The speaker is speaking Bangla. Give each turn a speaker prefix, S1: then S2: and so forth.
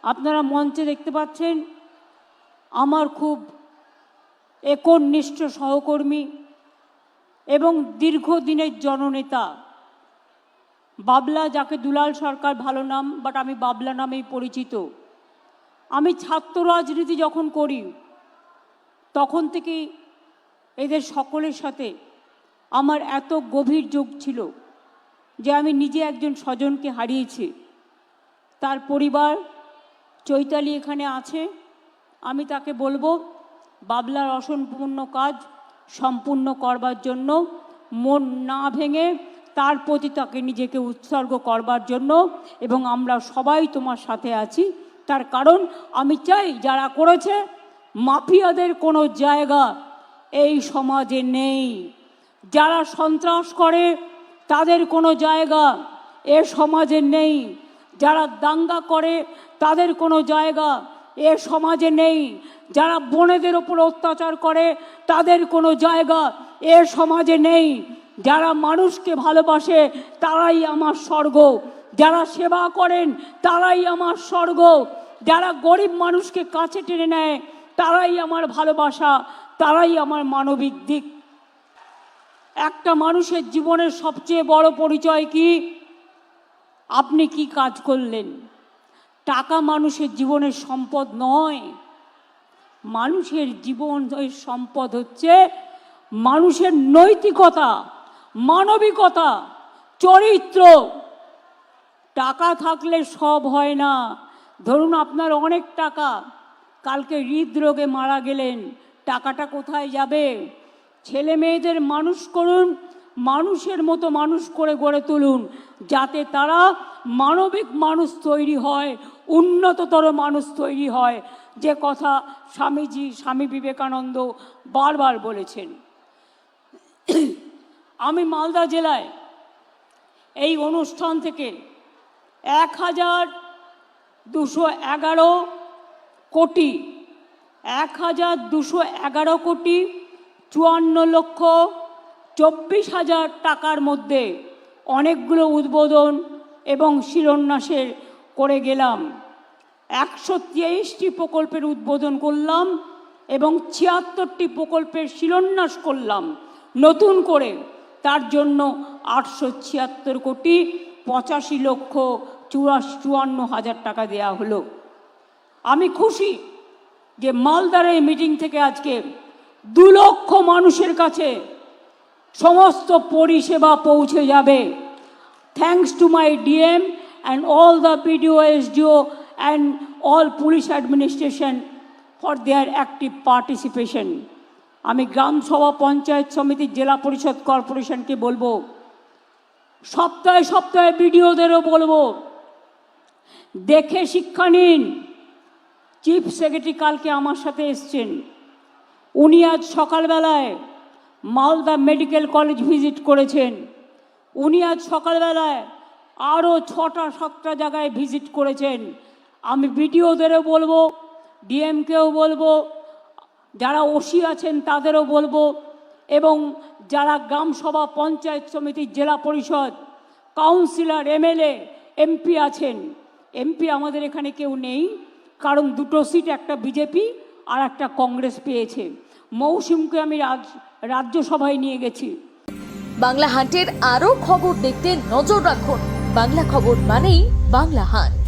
S1: আপনারা মঞ্চে দেখতে পাচ্ছেন আমার খুব একনিষ্ঠ সহকর্মী এবং দীর্ঘদিনের জননেতা বাবলা, যাকে দুলাল সরকার ভালো নাম, বাট আমি বাবলা নামেই পরিচিত। আমি ছাত্র রাজনীতি যখন করি তখন থেকেই এদের সকলের সাথে আমার এত গভীর যোগ ছিল যে আমি নিজে একজন স্বজনকে হারিয়েছি। তার পরিবার চৈতালি এখানে আছে। আমি তাকে বলবো বাবলার অসম্পূর্ণ কাজ সম্পূর্ণ করবার জন্য, মন না ভেঙে তার প্রতি তাকে নিজেকে উৎসর্গ করবার জন্য, এবং আমরা সবাই তোমার সাথে আছি। তার কারণ আমি চাই যারা করেছে মাফিয়াদের কোনো জায়গা এই সমাজে নেই, যারা সন্ত্রাস করে তাদের কোনো জায়গা এ সমাজে নেই, যারা দাঙ্গা করে তাদের কোনো জায়গা এ সমাজে নেই, যারা বোনেদের ওপর অত্যাচার করে তাদের কোনো জায়গা এ সমাজে নেই, যারা মানুষকে ভালোবাসে তারাই আমার স্বর্গ, যারা সেবা করেন তারাই আমার স্বর্গ, যারা গরিব মানুষকে কাছে টেনে নেয় তারাই আমার ভালোবাসা, তারাই আমার মানবিক দিক। একটা মানুষের জীবনের সবচেয়ে বড় পরিচয় কি? আপনি কি কাজ করলেন। টাকা মানুষের জীবনের সম্পদ নয়। মানুষের জীবনের সম্পদ হচ্ছে মানুষের নৈতিকতা, মানবিকতা, চরিত্র। টাকা থাকলে সব হয় না। ধরুন আপনার অনেক টাকা, কালকে হৃদরোগে মারা গেলেন, টাকাটা কোথায় যাবে? ছেলে মেয়েদের মানুষ করুন, মানুষের মতো মানুষ করে গড়ে তুলুন, যাতে তারা মানবিক মানুষ তৈরি হয়, উন্নততর মানুষ তৈরি হয়, যে কথা স্বামী বিবেকানন্দ বারবার বলেছেন। আমি মালদা জেলায় এই অনুষ্ঠান থেকে 1211 কোটি 54,24,00,000 টাকার মধ্যে অনেকগুলো উদ্বোধন এবং শিলান্যাসের করে গেলাম। 123টি প্রকল্পের উদ্বোধন করলাম এবং 76টি প্রকল্পের শিলান্যাস করলাম নতুন করে। তার জন্য 876,85,54,00,000 টাকা দেয়া হলো। আমি খুশি যে মালদার এই মিটিং থেকে আজকে 2 লক্ষ মানুষের কাছে সমস্ত পরিষেবা পৌঁছে যাবে। Thanks to my DM and all the BDO, SDO and all police administration for their active participation. আমি গ্রাম সভা, পঞ্চায়েত সমিতি, জেলা পরিষদ, কর্পোরেশনকে বলবো, সপ্তাহে সপ্তাহে বিডিওদেরও বলবো, দেখে শিক্ষা নিন। চিফ সেক্রেটারি কালকে আমার সাথে এসছেন, উনি আজ সকালবেলায় মালদা মেডিকেল কলেজ ভিজিট করেছেন। উনি আজ সকালবেলায় আরও 6টা-7টা জায়গায় ভিজিট করেছেন। আমি বিডিওদেরও বলবো, ডিএমকেও বলবো, যারা ওসি আছেন তাদেরও বলবো, এবং যারা গ্রাম সভা, পঞ্চায়েত সমিতি, জেলা পরিষদ, কাউন্সিলর, এমএলএ, এমপি আছেন। এমপি আমাদের এখানে কেউ নেই, কারণ 2টো সিট, একটা বিজেপি আর একটা কংগ্রেস পেয়েছে। মৌসুমকে আমি রাজ্যসভায় নিয়ে গেছি।
S2: বাংলা হান্টের আরও খবর দেখতে নজর রাখুন। বাংলা খবর মানেই বাংলা হান্ট।